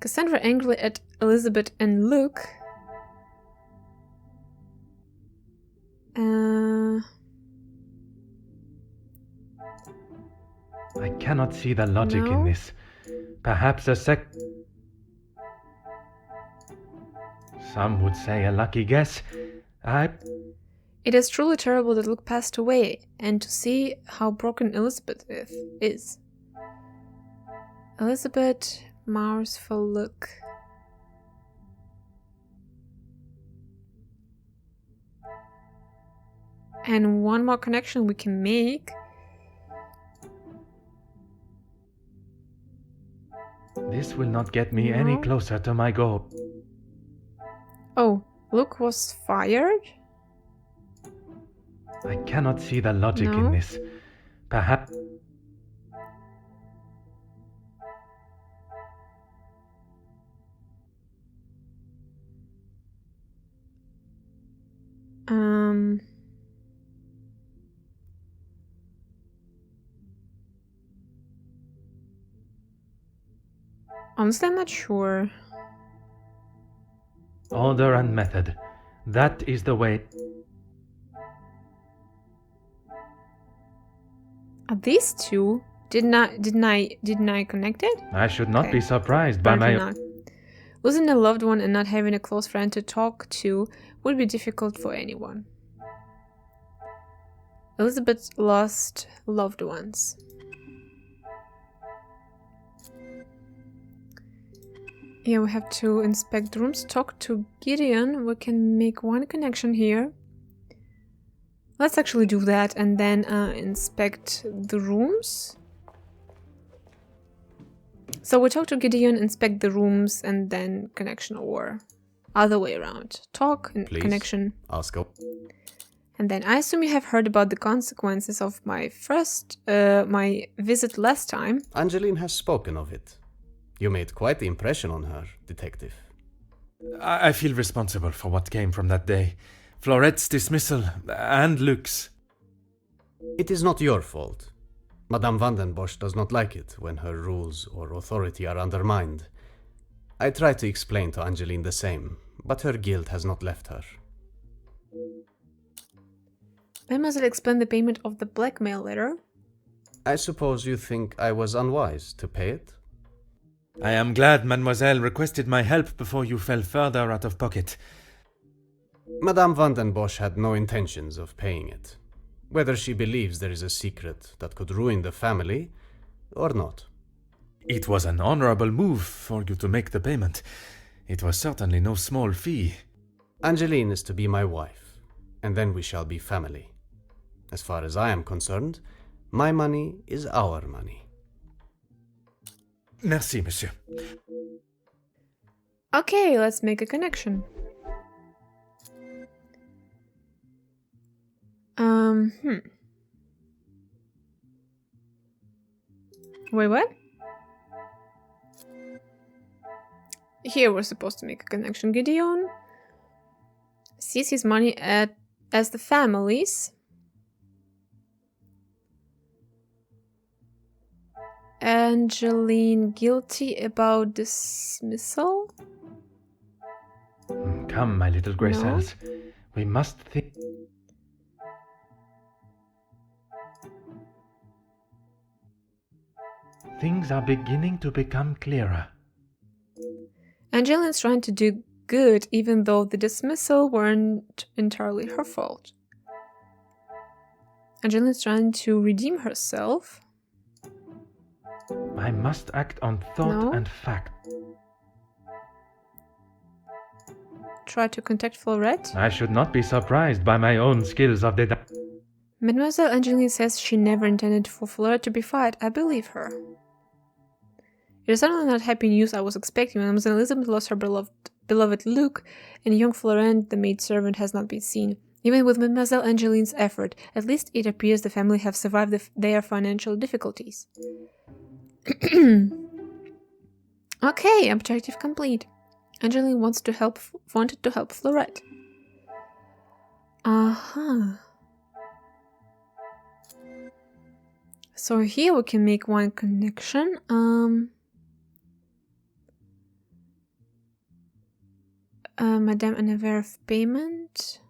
Cassandra angrily at Elizabeth and Luke. I cannot see the logic in this. Perhaps some would say a lucky guess. It is truly terrible that Luke passed away, and to see how broken Elizabeth is. Elizabeth mours for Luke. And one more connection we can make. This will not get me any closer to my goal. Oh, Luke was fired? I cannot see the logic in this. Perhaps... Honestly, I'm not sure. Order and method. That is the way. Are these two? Didn't I connect it? I should not be surprised by my... Not. Losing a loved one and not having a close friend to talk to would be difficult for anyone. Elizabeth lost loved ones. Yeah, we have to inspect the rooms, talk to Gideon. We can make one connection here. Let's actually do that and then inspect the rooms. So we talk to Gideon, inspect the rooms, and then connection, or other way around. Talk and connection. I'll go. And then I assume you have heard about the consequences of my my visit last time. Angeline has spoken of it. You made quite the impression on her, detective. I feel responsible for what came from that day. Florette's dismissal and Luke's. It is not your fault. Madame van den Bosch does not like it when her rules or authority are undermined. I try to explain to Angeline the same, but her guilt has not left her. Mademoiselle explained the payment of the blackmail letter. I suppose you think I was unwise to pay it? I am glad Mademoiselle requested my help before you fell further out of pocket. Madame van den Bosch had no intentions of paying it, whether she believes there is a secret that could ruin the family or not. It was an honorable move for you to make the payment. It was certainly no small fee. Angeline is to be my wife, and then we shall be family. As far as I am concerned, my money is our money. Merci, monsieur. Okay, let's make a connection. Wait, what? Here we're supposed to make a connection. Gideon sees his money as the family's. Angeline guilty about dismissal? Come, my little grey cells. We must think... Things are beginning to become clearer. Angeline's trying to do good even though the dismissal weren't entirely her fault. Angeline's trying to redeem herself. I must act on thought and fact. Try to contact Florette. I should not be surprised by my own skills of deduction. Mademoiselle Angeline says she never intended for Florette to be fired. I believe her. It is certainly not happy news I was expecting. Mademoiselle Elizabeth lost her beloved Luke, and young Florent, the maidservant, has not been seen. Even with Mademoiselle Angeline's effort, at least it appears the family have survived their financial difficulties. Okay, objective complete. Angeline wanted to help Florette. So here we can make one connection. Madame unaware of payment.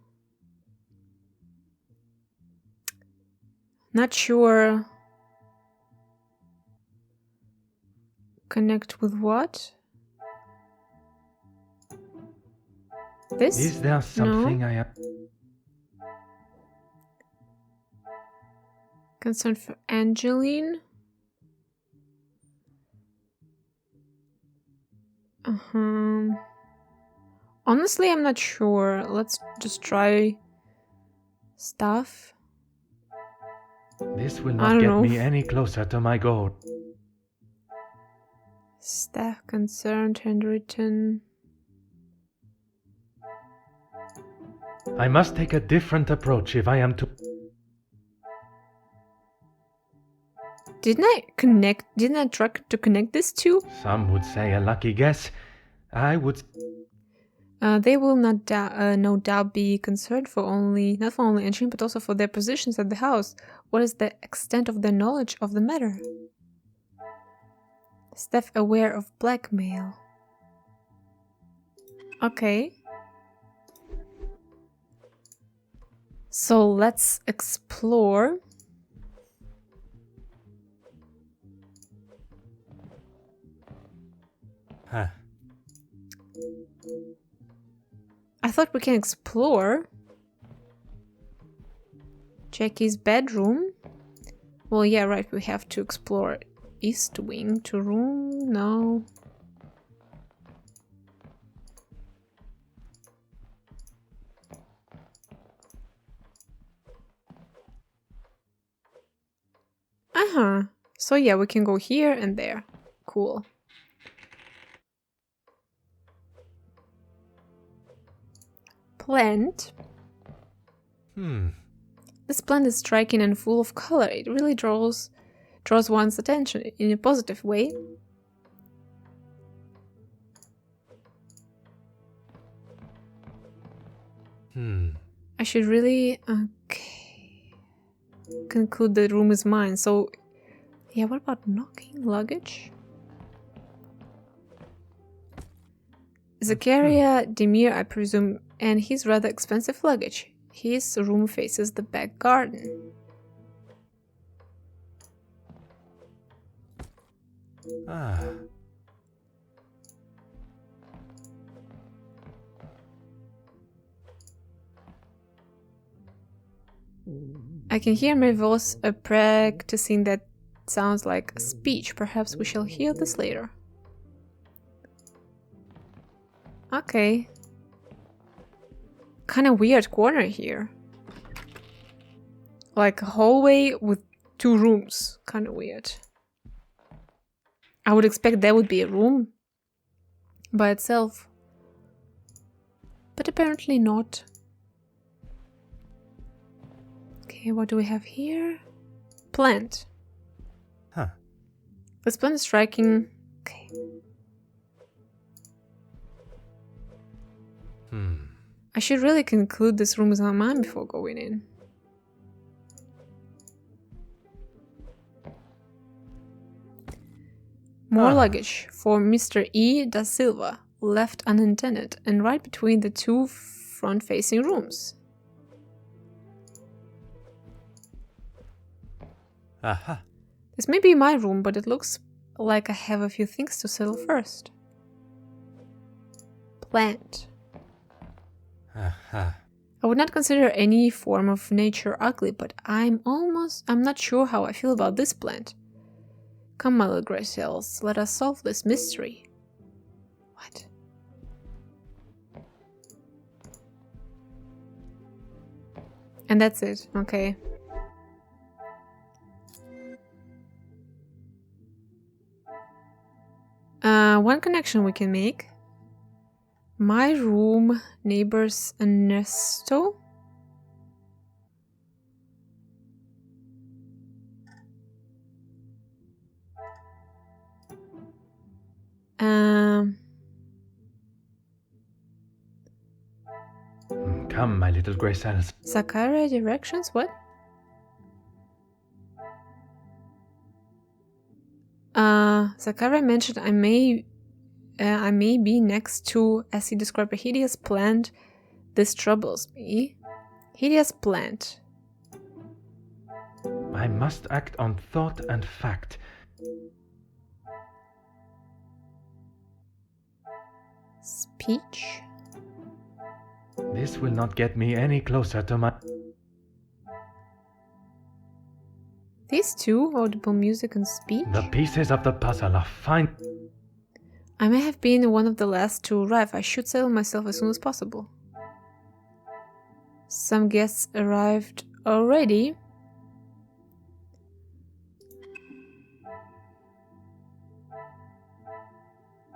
Not sure. Connect with what? This? Is there something No. I have? Concern for Angeline. Honestly, I'm not sure. Let's just try stuff. This will I not don't get know. me any closer to my goal. Staff concerned, handwritten. I must take a different approach if I am to. Didn't I try to connect this two? Some would say a lucky guess. I would. They will no doubt be concerned not for only Angeline, but also for their positions at the house. What is the extent of their knowledge of the matter? Staff aware of blackmail. Okay. So let's explore. Huh. I thought we can explore. Jackie's bedroom. Well, yeah, right. We have to explore East Wing to room. No. So yeah, we can go here and there. Cool. Plant. This plant is striking and full of color. It really draws one's attention in a positive way. I should really conclude the room is mine. So yeah, what about knocking luggage? Zakaria Demir, I presume, and his rather expensive luggage. His room faces the back garden. I can hear my voice practicing that sounds like a speech. Perhaps we shall hear this later. Okay. Kind of weird corner here. Like a hallway with 2 rooms. Kind of weird. I would expect there would be a room by itself. But apparently not. Okay, what do we have here? Plant. This plant is striking. Okay. I should really conclude this room is not mine before going in. More luggage for Mr. E. da Silva, left unattended and right between the 2 front-facing rooms. This may be my room, but it looks like I have a few things to settle first. Plant. I would not consider any form of nature ugly, but I'm not sure how I feel about this plant. Come, my little gray cells, let us solve this mystery. What? And that's it, okay. One connection we can make. My room, neighbors Ernesto. Come, my little grey cells. Zakaria directions, what? Zakaria mentioned I may I may be next to, as he described, a hideous plant. This troubles me. Hideous plant. I must act on thought and fact. Speech. This will not get me any closer to my... These two, audible music and speech. The pieces of the puzzle are fine. I may have been one of the last to arrive. I should settle myself as soon as possible. Some guests arrived already.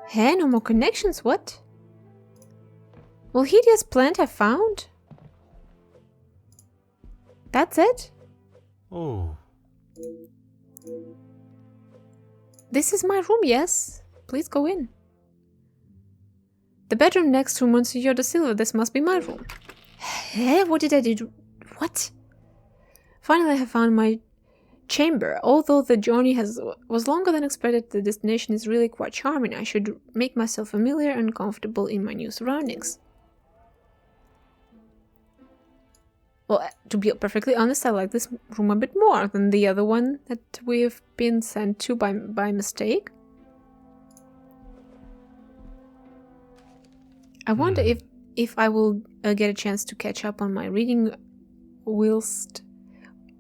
Hey, no more connections, what? Well, hideous plant I found. That's it? Oh. This is my room, yes. Please go in. The bedroom next to Monsieur de Silva. This must be my room. Hey, what did I do? What? Finally, I have found my chamber. Although the journey was longer than expected, the destination is really quite charming. I should make myself familiar and comfortable in my new surroundings. Well, to be perfectly honest, I like this room a bit more than the other one that we've been sent to by mistake. I wonder if I will get a chance to catch up on my reading whilst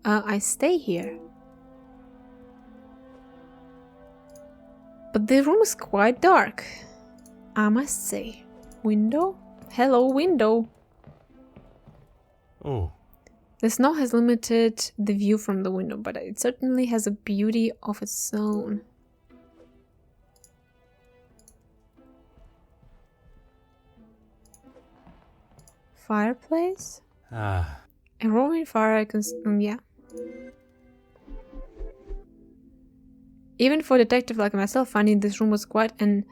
I stay here. But the room is quite dark, I must say. Window? Hello, window. Oh. The snow has limited the view from the window, but it certainly has a beauty of its own. Fireplace? Ah. A roaring fire, I can... yeah. Even for a detective like myself, finding this room was quite an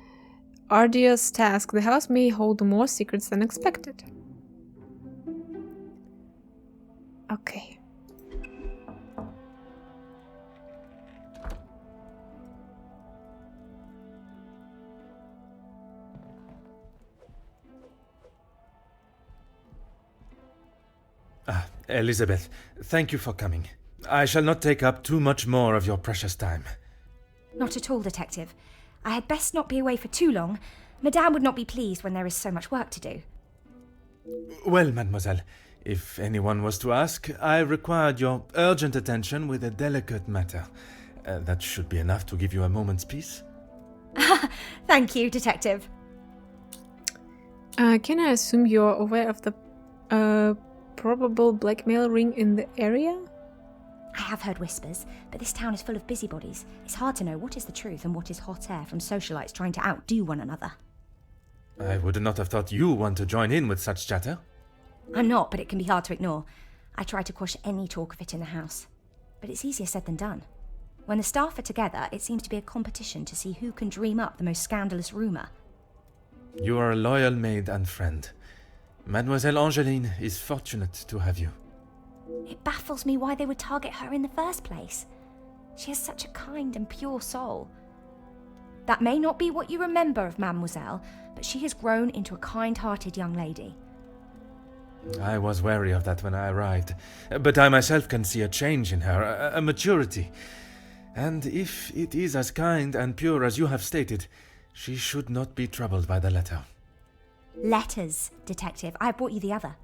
arduous task. The house may hold more secrets than expected. Okay. Elizabeth, thank you for coming. I shall not take up too much more of your precious time. Not at all, Detective. I had best not be away for too long. Madame would not be pleased when there is so much work to do. Well, mademoiselle, if anyone was to ask, I required your urgent attention with a delicate matter. That should be enough to give you a moment's peace. Thank you, Detective. Can I assume you're aware of the probable blackmail ring in the area? I have heard whispers, but this town is full of busybodies. It's hard to know what is the truth and what is hot air from socialites trying to outdo one another. I would not have thought you want to join in with such chatter. I'm not, but it can be hard to ignore. I try to quash any talk of it in the house. But it's easier said than done. When the staff are together, it seems to be a competition to see who can dream up the most scandalous rumour. You are a loyal maid and friend. Mademoiselle Angeline is fortunate to have you. It baffles me why they would target her in the first place. She has such a kind and pure soul. That may not be what you remember of Mademoiselle, but she has grown into a kind-hearted young lady. I was wary of that when I arrived, but I myself can see a change in her, a maturity. And if it is as kind and pure as you have stated, she should not be troubled by the letter. Letters, Detective. I have brought you the other.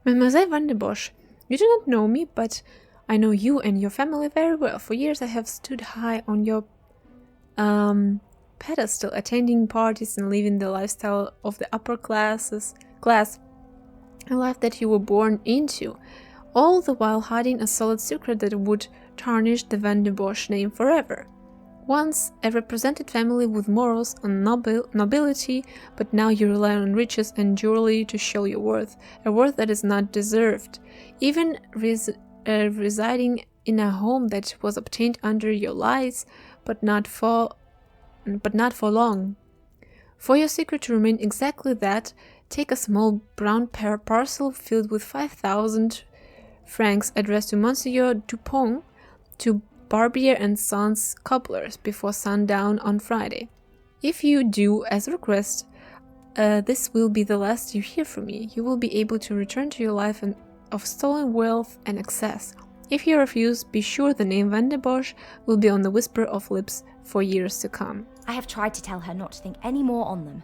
Mademoiselle Van der Bosch, you do not know me, but I know you and your family very well. For years I have stood high on your pedestal, attending parties and living the lifestyle of the upper class, a life that you were born into, all the while hiding a solid secret that would tarnish the Van der Bosch name forever. Once a represented family with morals and nobility, but now you rely on riches and jewelry to show your worth, a worth that is not deserved, even residing in a home that was obtained under your lies, but not for long. For your secret to remain exactly that, take a small brown parcel filled with 5,000 francs addressed to Monsieur Dupont, to Barbier and Sons cobblers before sundown on Friday. If you do as requested, this will be the last you hear from me. You will be able to return to your life of stolen wealth and excess. If you refuse, be sure the name Van der Bosch will be on the whisper of lips for years to come. I have tried to tell her not to think any more on them,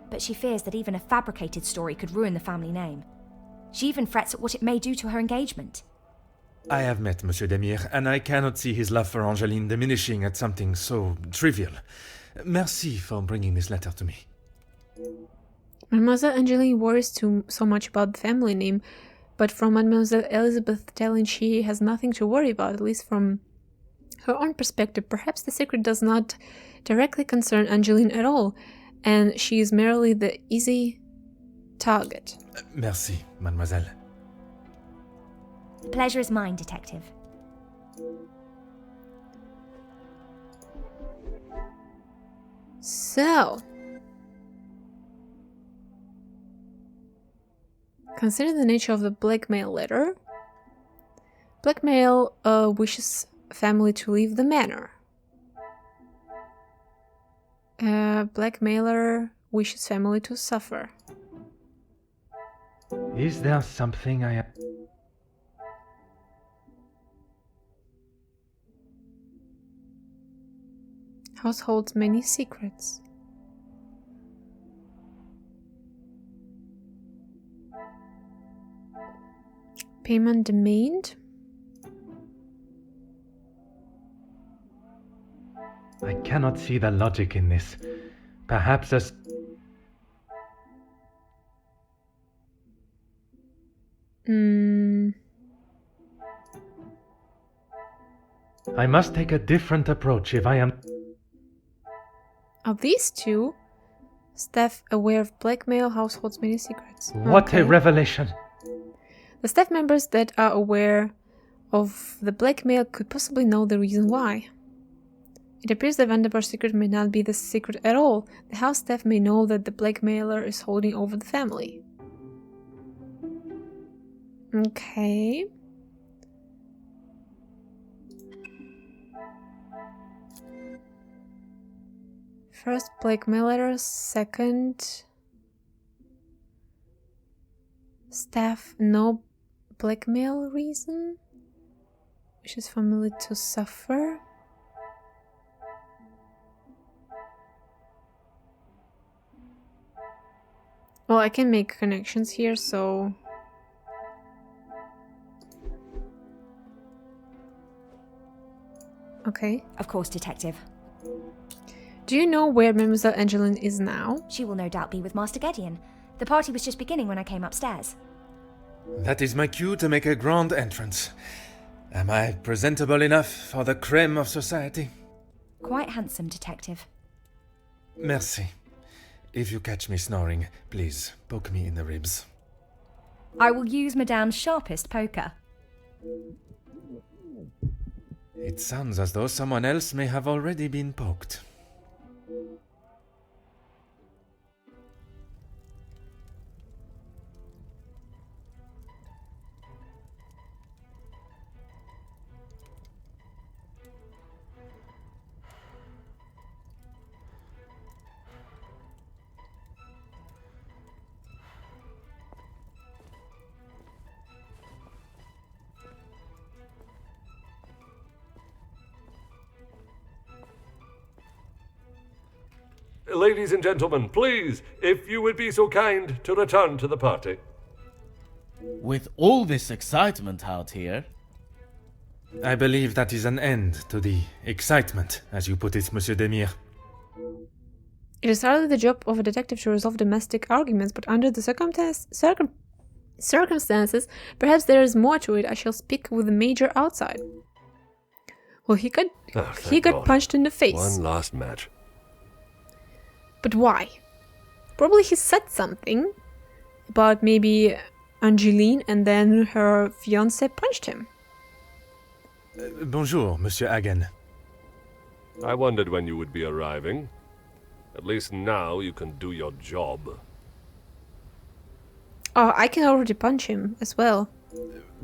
but she fears that even a fabricated story could ruin the family name. She even frets at what it may do to her engagement. I have met Monsieur Demire, and I cannot see his love for Angeline diminishing at something so trivial. Merci for bringing this letter to me. Mademoiselle Angeline worries so much about the family name, but from Mademoiselle Elizabeth telling she has nothing to worry about, at least from her own perspective, perhaps the secret does not directly concern Angeline at all, and she is merely the easy target. Merci, mademoiselle. The pleasure is mine, Detective. So, consider the nature of the blackmail letter. Blackmail wishes family to leave the manor. Blackmailer wishes family to suffer. Is there something I... House holds many secrets. Payment demand. I cannot see the logic in this. Perhaps as... I must take a different approach if I am... Of these two, staff aware of blackmail, households many secrets. What Okay. a revelation! The staff members that are aware of the blackmail could possibly know the reason why. It appears that Van der Bosch's secret may not be the secret at all. The house staff may know that the blackmailer is holding over the family. Okay. First blackmailer, second staff no blackmail reason, wishes family to suffer. Well, I can make connections here, so... Okay. Of course, Detective. Do you know where Mademoiselle Angeline is now? She will no doubt be with Master Gideon. The party was just beginning when I came upstairs. That is my cue to make a grand entrance. Am I presentable enough for the creme of society? Quite handsome, Detective. Merci. If you catch me snoring, please poke me in the ribs. I will use Madame's sharpest poker. It sounds as though someone else may have already been poked. Ladies and gentlemen, please, if you would be so kind to return to the party. With all this excitement out here, I believe that is an end to the excitement, as you put it, Monsieur Demire. It is hardly the job of a detective to resolve domestic arguments, but under the circumstances, perhaps there is more to it. I shall speak with the major outside. Well, he got Thank God. punched in the face. One last match. But why? Probably he said something about maybe Angeline, and then her fiancé punched him. Bonjour, Monsieur Hagen. I wondered when you would be arriving. At least now you can do your job. Oh, I can already punch him as well.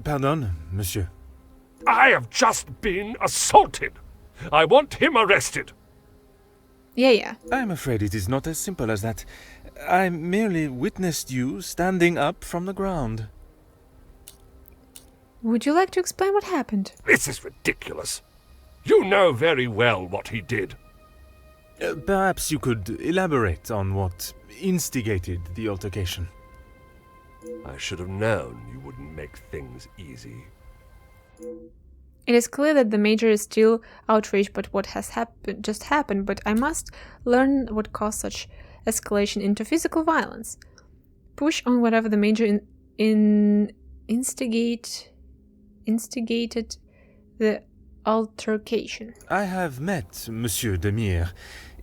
Pardon, Monsieur. I have just been assaulted. I want him arrested. Yeah. I'm afraid it is not as simple as that. I merely witnessed you standing up from the ground. Would you like to explain what happened? This is ridiculous. You know very well what he did. Perhaps you could elaborate on what instigated the altercation. I should have known you wouldn't make things easy. It is clear that the Major is still outraged by what has just happened, but I must learn what caused such escalation into physical violence. Push on whatever the Major instigated the altercation. I have met Monsieur Demire.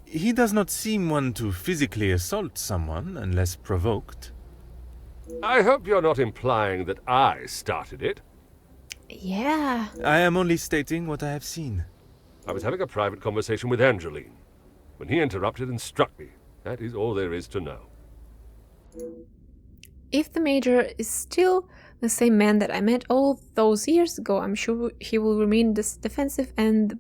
He does not seem one to physically assault someone unless provoked. I hope you're not implying that I started it. Yeah. I am only stating what I have seen. I was having a private conversation with Angeline when he interrupted and struck me. That is all there is to know. If the Major is still the same man that I met all those years ago, I'm sure he will remain defensive, and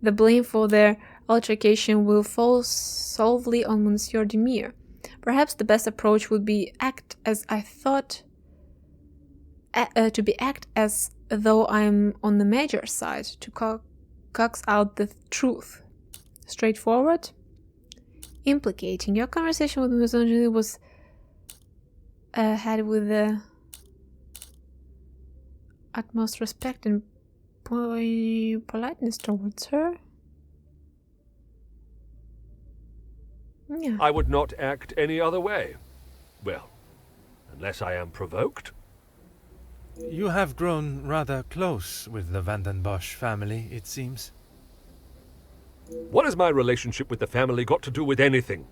the blame for their altercation will fall solely on Monsieur Demire. Perhaps the best approach would be act as though I'm on the Major's side, to coax out the truth. Straightforward, implicating. Your conversation with Miss Angeline was had with the utmost respect and politeness towards her. Yeah. I would not act any other way. Well, unless I am provoked. You have grown rather close with the Vanden Bosch family, it seems. What has my relationship with the family got to do with anything?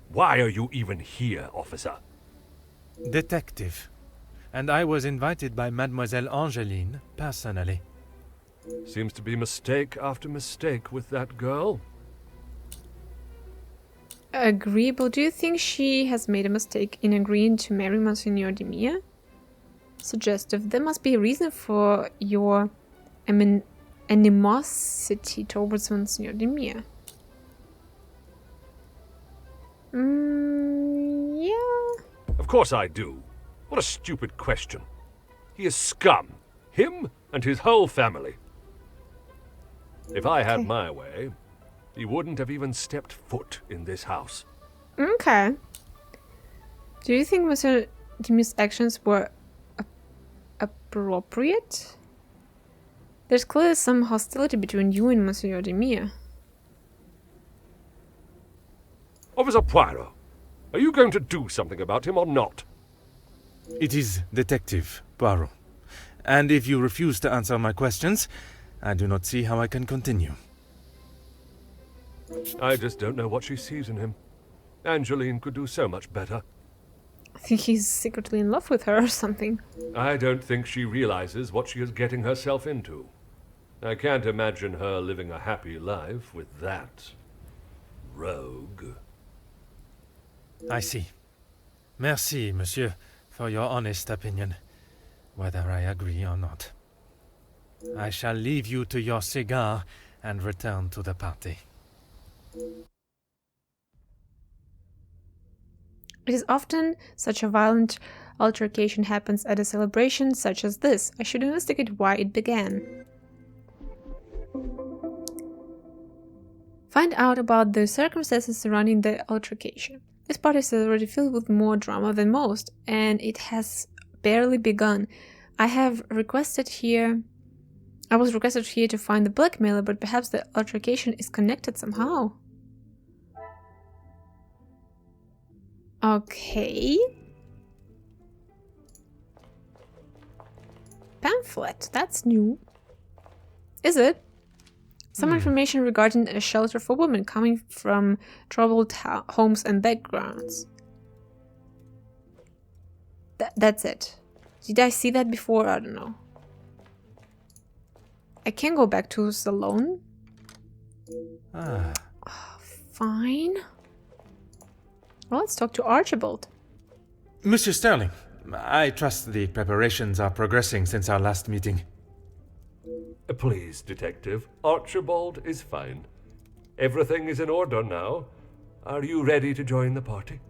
Why are you even here, officer? Detective. And I was invited by Mademoiselle Angeline personally. Seems to be mistake after mistake with that girl. Agreeable. Do you think she has made a mistake in agreeing to marry Monsieur Demire? Suggestive. There must be a reason for your animosity towards Monsieur Demire. Yeah. Of course I do. What a stupid question. He is scum. Him and his whole family. If I had my way, he wouldn't have even stepped foot in this house. Okay. Do you think Monsieur Demire's actions were appropriate? There's clearly some hostility between you and Monsieur Demire. Officer Poirot, are you going to do something about him or not? It is Detective Poirot. And if you refuse to answer my questions, I do not see how I can continue. I just don't know what she sees in him. Angeline could do so much better. I think he's secretly in love with her or something. I don't think she realizes what she is getting herself into. I can't imagine her living a happy life with that rogue. I see. Merci, monsieur, for your honest opinion, whether I agree or not. I shall leave you to your cigar and return to the party. It is often such a violent altercation happens at a celebration such as this. I should investigate why it began. Find out about the circumstances surrounding the altercation. This party is already filled with more drama than most, and it has barely begun. I was requested here to find the blackmailer, but perhaps the altercation is connected somehow. Okay. Pamphlet, that's new. Is it? Some information regarding a shelter for women coming from troubled homes and backgrounds. That's it. Did I see that before? I don't know. I can go back to Salon. Fine. Well, let's talk to Archibald. Monsieur Sterling, I trust the preparations are progressing since our last meeting. Please, Detective. Archibald is fine. Everything is in order now. Are you ready to join the party?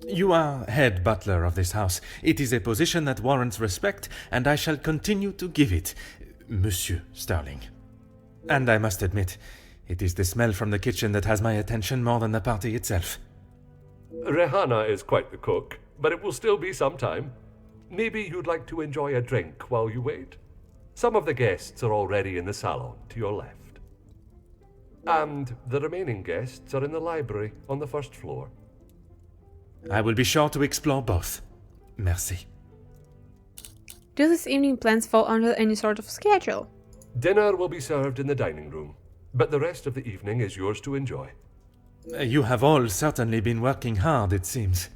You are head butler of this house. It is a position that warrants respect, and I shall continue to give it, Monsieur Sterling. And I must admit, it is the smell from the kitchen that has my attention more than the party itself. Rihanna is quite the cook, but it will still be some time. Maybe you'd like to enjoy a drink while you wait? Some of the guests are already in the salon to your left. And the remaining guests are in the library on the first floor. I will be sure to explore both. Merci. Do this evening plans fall under any sort of schedule? Dinner will be served in the dining room, but the rest of the evening is yours to enjoy. You have all certainly been working hard, it seems.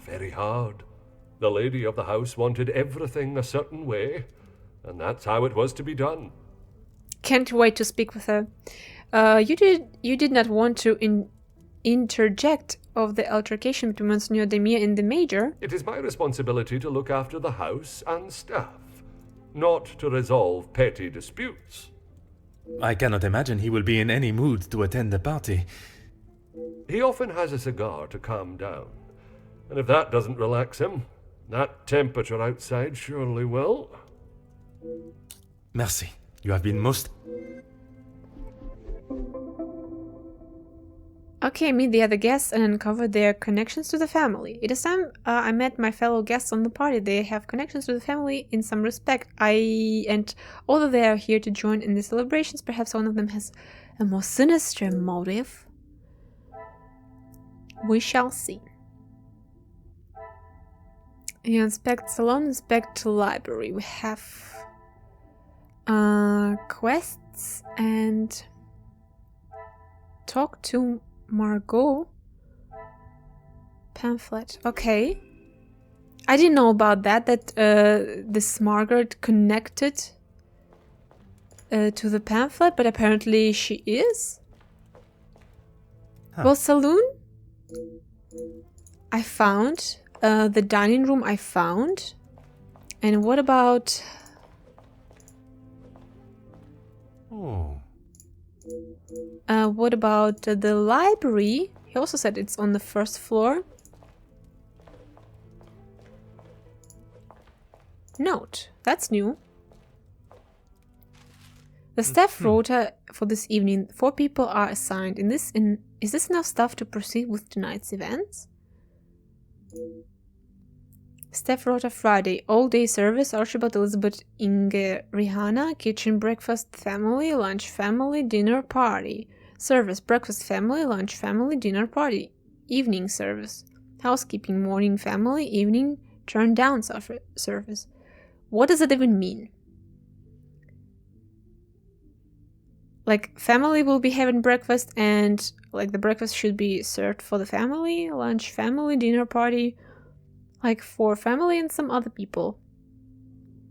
Very hard. The lady of the house wanted everything a certain way, and that's how it was to be done. Can't wait to speak with her. You did not want to interject of the altercation between Monsignor Demir and the Major. It is my responsibility to look after the house and staff, not to resolve petty disputes. I cannot imagine he will be in any mood to attend the party. He often has a cigar to calm down, and if that doesn't relax him, that temperature outside surely will. Merci. You have been most... Okay, meet the other guests and uncover their connections to the family. It is time I met my fellow guests on the party. They have connections to the family in some respect. And although they are here to join in the celebrations, perhaps one of them has a more sinister motive. We shall see. You inspect salon, inspect library. We have quests and talk to Margot. Pamphlet. Okay. I didn't know about that this Margaret connected to the pamphlet, but apparently she is. Huh. Well, saloon I found. The dining room I found. And what about... Oh. What about the library? He also said it's on the first floor. Note. That's new. The staff rota for this evening. 4 people are assigned. Is this enough staff to proceed with tonight's events? Staff rota Friday. All-day service. Archibald, Elizabeth, Inge, Rihanna. Kitchen, breakfast, family. Lunch, family. Dinner, party. Service, breakfast, family. Lunch, family. Dinner, party. Evening service. Housekeeping, morning, family. Evening, turn down service. What does it even mean? Like, family will be having breakfast and, like, the breakfast should be served for the family. Lunch, family. Dinner, party. Like, for family and some other people.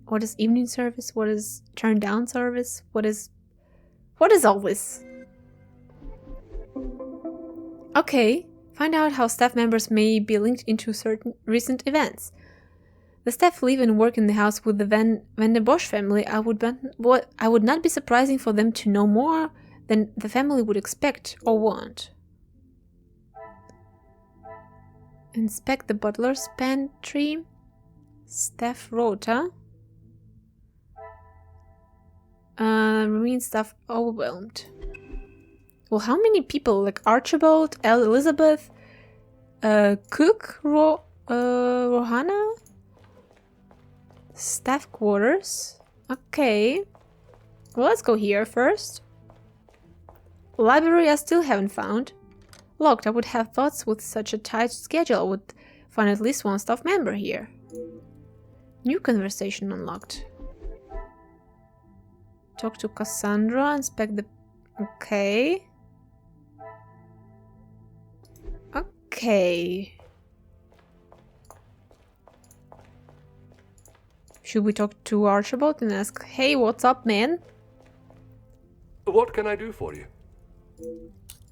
What is evening service? What is turn down service? What is all this? Okay. Find out how staff members may be linked into certain recent events. The staff live and work in the house with the Van der Bosch family. I would not be surprising for them to know more than the family would expect or want. Inspect the butler's pantry. Staff rota. Remain staff overwhelmed. Well, how many people? Like Archibald, Elizabeth, Cook, Rohana? Staff quarters. Okay. Well, let's go here first. Library I still haven't found. Locked. I would have thought with such a tight schedule I would find at least one staff member here. New conversation unlocked. Talk to Cassandra. Inspect the... Okay. Okay. Should we talk to Archibald and ask, hey, what's up, man? What can I do for you?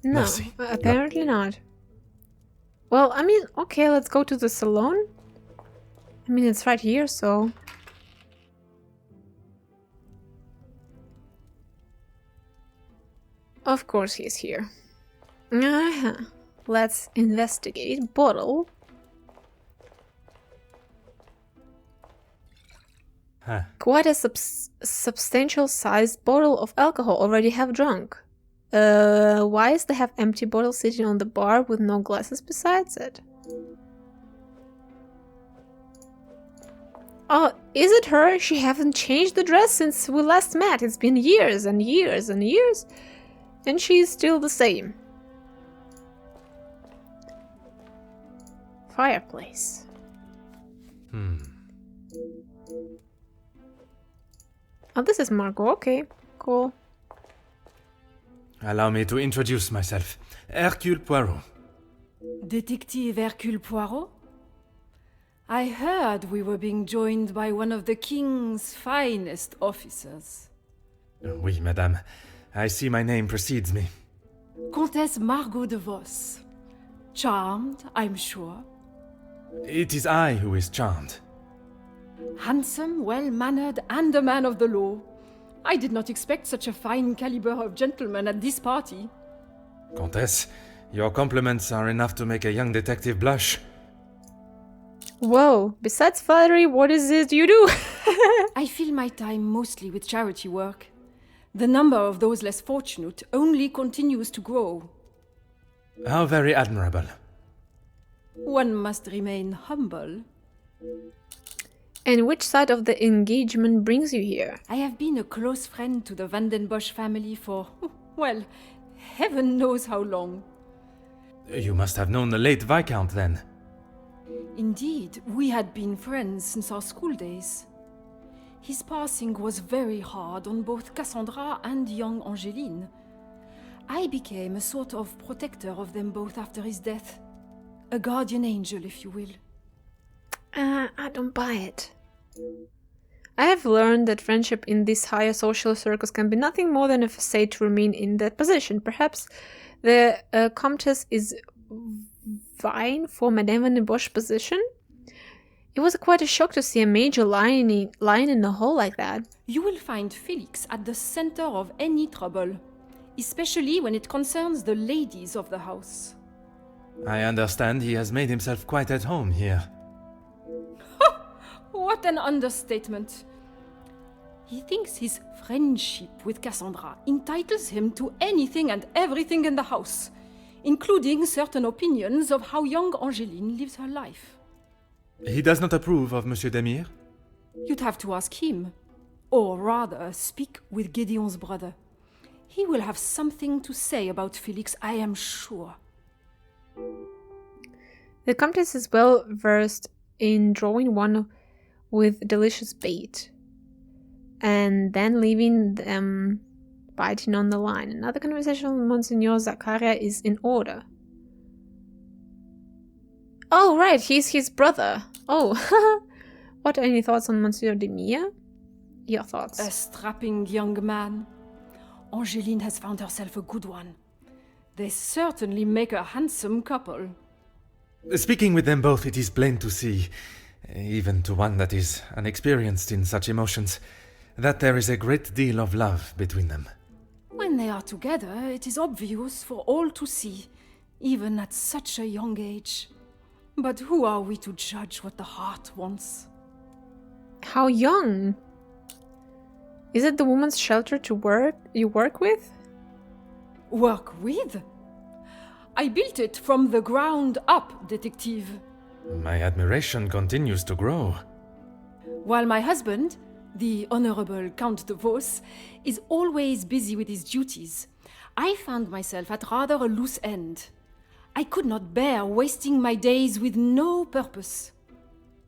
No, Merci. apparently not. Well, I mean, okay, let's go to the salon. I mean, it's right here, so... Of course he's here. Let's investigate. Bottle. Huh. Quite a substantial sized bottle of alcohol, already half drunk. Why is the half empty bottle sitting on the bar with no glasses besides it? Oh, is it her? She hasn't changed the dress since we last met. It's been years and years and years, and she's still the same. Fireplace. Oh, this is Margot. Okay, cool. Allow me to introduce myself. Hercule Poirot. Detective Hercule Poirot? I heard we were being joined by one of the king's finest officers. Oui, madame. I see my name precedes me. Comtesse Margot de Vos. Charmed, I'm sure. It is I who is charmed. Handsome, well-mannered, and a man of the law. I did not expect such a fine caliber of gentleman at this party. Comtesse, your compliments are enough to make a young detective blush. Whoa, besides flattery, what is it you do? I fill my time mostly with charity work. The number of those less fortunate only continues to grow. How very admirable. One must remain humble. And which side of the engagement brings you here? I have been a close friend to the Van den Bosch family for, well, heaven knows how long. You must have known the late Viscount then. Indeed, we had been friends since our school days. His passing was very hard on both Cassandra and young Angeline. I became a sort of protector of them both after his death. A guardian angel, if you will. I don't buy it. I have learned that friendship in these higher social circles can be nothing more than a facade to remain in that position. Perhaps the Comtesse is vying for Madame Van den Bosch's position? It was quite a shock to see a major lying in the hole like that. You will find Felix at the center of any trouble, especially when it concerns the ladies of the house. I understand he has made himself quite at home here. What an understatement. He thinks his friendship with Cassandra entitles him to anything and everything in the house, including certain opinions of how young Angeline lives her life. He does not approve of Monsieur Demire? You'd have to ask him. Or rather, speak with Gideon's brother. He will have something to say about Felix, I am sure. The Comtesse is well versed in drawing one with delicious bait, and then leaving them biting on the line. Another conversation with Monsignor Zaccaria is in order. Oh, right, he's his brother. Oh, what are any thoughts on Monsieur Demire? Your thoughts? A strapping young man. Angeline has found herself a good one. They certainly make a handsome couple. Speaking with them both, it is plain to see, even to one that is unexperienced in such emotions, that there is a great deal of love between them. When they are together, it is obvious for all to see, even at such a young age. But who are we to judge what the heart wants? How young? Is it the woman's shelter you work with? Work with? I built it from the ground up, detective. My admiration continues to grow. While my husband, the Honorable Count de Vos, is always busy with his duties, I found myself at rather a loose end. I could not bear wasting my days with no purpose.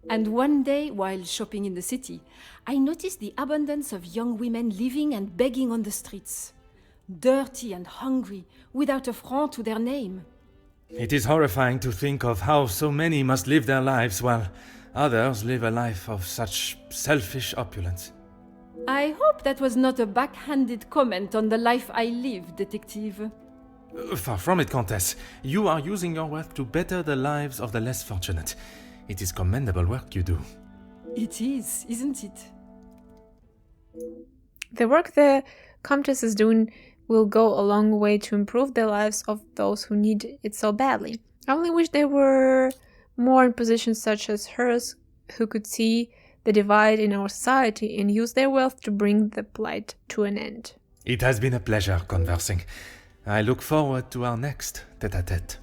And one day, while shopping in the city, I noticed the abundance of young women living and begging on the streets. Dirty and hungry, without a franc to their name. It is horrifying to think of how so many must live their lives while others live a life of such selfish opulence. I hope that was not a backhanded comment on the life I live, detective. Far from it, Comtesse. You are using your wealth to better the lives of the less fortunate. It is commendable work you do. It is, isn't it? The work the Comtesse is doing will go a long way to improve the lives of those who need it so badly. I only wish there were more in positions such as hers who could see the divide in our society and use their wealth to bring the plight to an end. It has been a pleasure conversing. I look forward to our next tete-a-tete.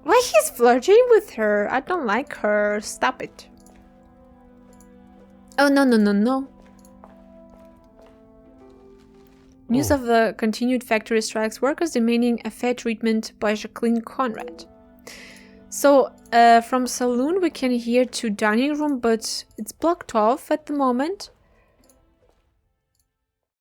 Why he's flirting with her? I don't like her. Stop it. Oh, no. News of the continued factory strikes, workers demanding a fair treatment by Jacqueline Conrad. So, from saloon we can hear to dining room, but it's blocked off at the moment.